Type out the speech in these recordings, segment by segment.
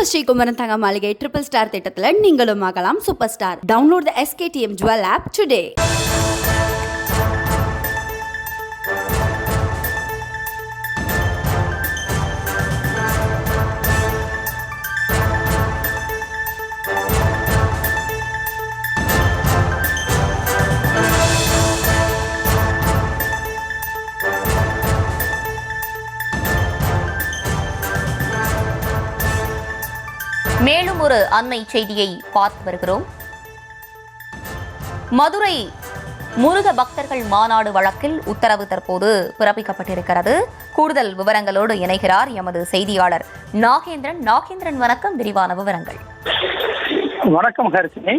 நம்ம ஸ்ரீகுமரன் தங்க மாளிகை ட்ரிபிள் ஸ்டார் திட்டத்தில் நீங்களும் ஆகலாம் சூப்பர் ஸ்டார். டவுன்லோட் த SKTM Jewel app today. மேலும் ஒரு அண்மை செய்தியை பார்த்து வருகிறோம். மதுரை முருக பக்தர்கள் மாநாடு வழக்கில் உத்தரவு தற்போது பிறப்பிக்கப்பட்டிருக்கிறது. கூடுதல் விவரங்களோடு இணைகிறார் எமது செய்தியாளர் நாகேந்திரன். நாகேந்திரன், வணக்கம். விரிவான விவரங்கள். வணக்கம் ஹர்ஷினி.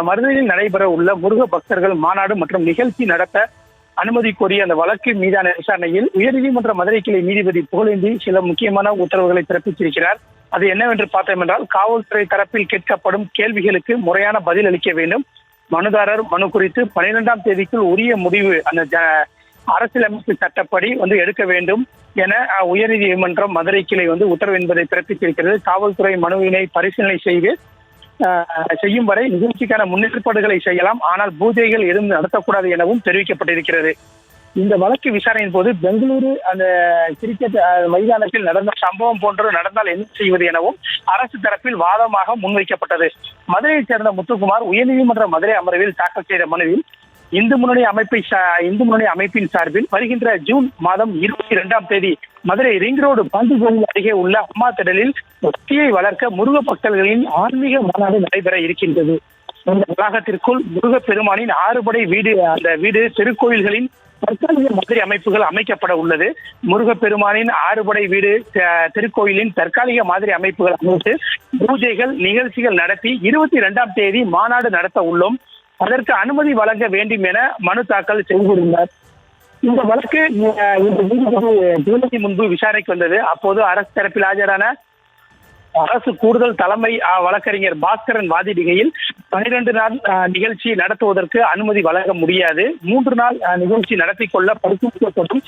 மதுரையில் நடைபெற உள்ள முருக பக்தர்கள் மாநாடு மற்றும் நிகழ்ச்சி நடத்த அனுமதி கோரிய அந்த வழக்கு மீதான விசாரணையில் உயர்நீதிமன்ற மதுரை கிளை நீதிபதி புகழேந்தி சில முக்கியமான உத்தரவுகளை பிறப்பித்திருக்கிறார். அது என்னவென்று பார்த்தோம் என்றால், காவல்துறை தரப்பில் கேட்கப்படும் கேள்விகளுக்கு முறையான பதில் அளிக்க வேண்டும். மனுதாரர் மனு குறித்து 12ஆம் தேதிக்குள் உரிய முடிவு அந்த அரசியலமைப்பு சட்டப்படி எடுக்க வேண்டும் என உயர்நீதிமன்றம் மதுரை கிளை உத்தரவு என்பதை பிறப்பித்திருக்கிறது. காவல்துறை மனுவினை பரிசீலனை செய்யும் வரை நிகழ்ச்சிக்கான முன்னேற்பாடுகளை செய்யலாம், ஆனால் பூஜைகள் எதுவும் நடத்தக்கூடாது எனவும் தெரிவிக்கப்பட்டிருக்கிறது. இந்த வழக்கு விசாரணையின் போது பெங்களூரு அந்த கிரிக்கெட் மைதானத்தில் நடந்த சம்பவம் போன்று நடந்தால் என்ன செய்வது எனவும் அரசு தரப்பில் வாதமாக முன்வைக்கப்பட்டது. மதுரையைச் சேர்ந்த முத்துக்குமார் உயர்நீதிமன்ற மதுரை அமர்வில் தாக்கல் செய்த மனுவில் இந்து முன்னணி அமைப்பின் சார்பில் வருகின்ற ஜூன் மாதம் 22ஆம் தேதி மதுரை ரிங் ரோடு பாண்டிகோவில் அருகே உள்ள அம்மா திடலில் பக்தியை வளர்க்க முருக பக்தர்களின் ஆன்மீக மாநாடு நடைபெற இருக்கின்றது. இந்த வளாகத்திற்குள் முருக பெருமானின் 6 படை வீடு திருக்கோயில்களின் தற்காலிக மாதிரி அமைப்புகள் அமைக்கப்பட உள்ளது. முருகப்பெருமானின் 6 படை வீடு திருக்கோயிலின் தற்காலிக மாதிரி அமைப்புகள் அமைத்து பூஜைகள் நிகழ்ச்சிகள் நடத்தி 22ஆம் தேதி மாநாடு நடத்த உள்ளோம். அதற்கு அனுமதி வழங்க வேண்டும் என மனு தாக்கல் செய்திருந்தார். இந்த வழக்கு நீதிபதி முன்பு விசாரணைக்கு வந்தது. அப்போது அரசு தரப்பில் ஆஜரான அரசு கூடுதல் தலைமை வழக்கறிஞர் பாஸ்கரன் வாதிடுகையில் 12 நாள் நிகழ்ச்சி நடத்துவதற்கு அனுமதி வழங்க முடியாது, 3 நாள் நிகழ்ச்சி நடத்தி கொள்ள பரிசீலிக்கப்படும்.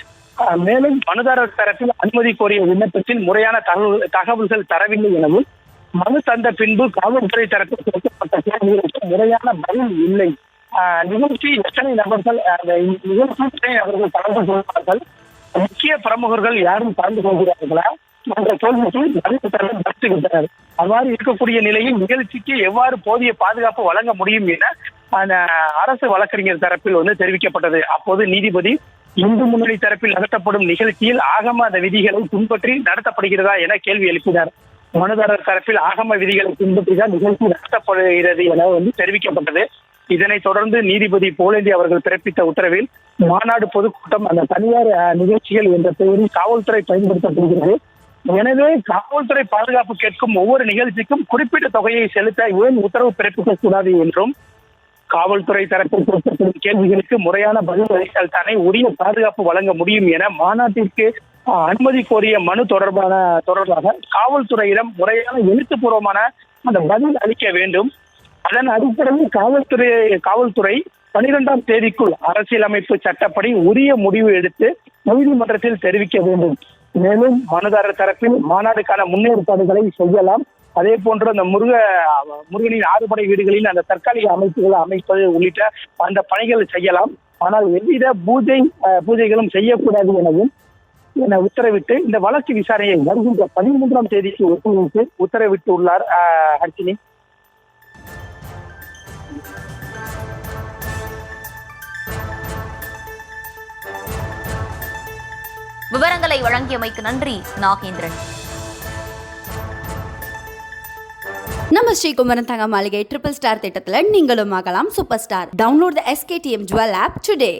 மேலும் மனுதாரர் தரப்பில் அனுமதி கோரிய விண்ணப்பத்தில் முறையான தகவல்கள் தரவில்லை எனவும் மனு தந்த பின்பு காவல்துறை தரப்பில் கொடுக்கப்பட்ட கேள்விகளுக்கு முறையான பதில் இல்லை. நிகழ்ச்சி எத்தனை நபர்கள் அவர்கள் கலந்து கொள்வார்கள், முக்கிய பிரமுகர்கள் யாரும் கலந்து கொள்கிறார்களா என்ற கேள்விக்கு பதில் தர மறுத்துவிட்டனர். அவ்வாறு இருக்கக்கூடிய நிலையில் நிகழ்ச்சிக்கு எவ்வாறு போதிய பாதுகாப்பு வழங்க முடியும் என அந்த அரசு வழக்கறிஞர் தரப்பில் தெரிவிக்கப்பட்டது. அப்போது நீதிபதி இந்து முன்னணி தரப்பில் நடத்தப்படும் நிகழ்ச்சியில் ஆகம அந்த விதிகளை பின்பற்றி நடத்தப்படுகிறதா என கேள்வி எழுப்பினார். மனுதாரர் தரப்பில் ஆகம விதிகளை பின்பற்றிதான் நிகழ்ச்சி நடத்தப்படுகிறது என தெரிவிக்கப்பட்டது. இதனைத் தொடர்ந்து நீதிபதி புகழேந்தி அவர்கள் பிறப்பித்த உத்தரவில் மாநாடு பொதுக்கூட்டம் அந்த தனியார் நிகழ்ச்சிகள் என்ற பெயரில் காவல்துறை பயன்படுத்தப்படுகிறது. எனவே காவல்துறை பாதுகாப்பு கேட்கும் ஒவ்வொரு நிகழ்ச்சிக்கும் குறிப்பிட்ட தொகையை செலுத்த ஏன் உத்தரவு பிறப்பிக்க கூடாது என்றும், காவல்துறை தரப்பில் கேட்கப்படும் கேள்விகளுக்கு முறையான பதில் அளித்தால் தானே உரிய பாதுகாப்பு வழங்க முடியும் என மாநாட்டிற்கு அனுமதி கோரிய மனு தொடர்பாக காவல்துறையிடம் முறையான எழுத்துப்பூர்வமான அந்த பதில் அளிக்க வேண்டும். அதன் அடிப்படையில் காவல்துறை 12ஆம் தேதிக்குள் அரசியலமைப்பு சட்டப்படி உரிய முடிவு எடுத்து நீதிமன்றத்தில் தெரிவிக்க வேண்டும். மேலும் மனுதாரர் தரப்பில் மாநாடுக்கான முன்னேற்பாடுகளை செய்யலாம். அதே போன்று அந்த முருகனின் 6 படை வீடுகளில் அந்த தற்காலிக அமைப்புகளை அமைப்பது உள்ளிட்ட அந்த பணிகள் செய்யலாம். ஆனால் எவ்வித பூஜைகளும் செய்யக்கூடாது என உத்தரவிட்டு இந்த வழக்கு விசாரணையை வருகின்ற 13ஆம் தேதிக்கு ஒப்புவித்து உத்தரவிட்டு உள்ளார். ஹர்ஷினி, விவரங்களை வழங்கியமைக்கு நன்றி நாகேந்திரன். நம்ம ஸ்ரீகுமரன் தங்க மாளிகை ட்ரிபிள் ஸ்டார் திட்டத்தில் நீங்களும் ஆகலாம் சூப்பர் ஸ்டார். டவுன்லோட் த SKTM Jewel app today.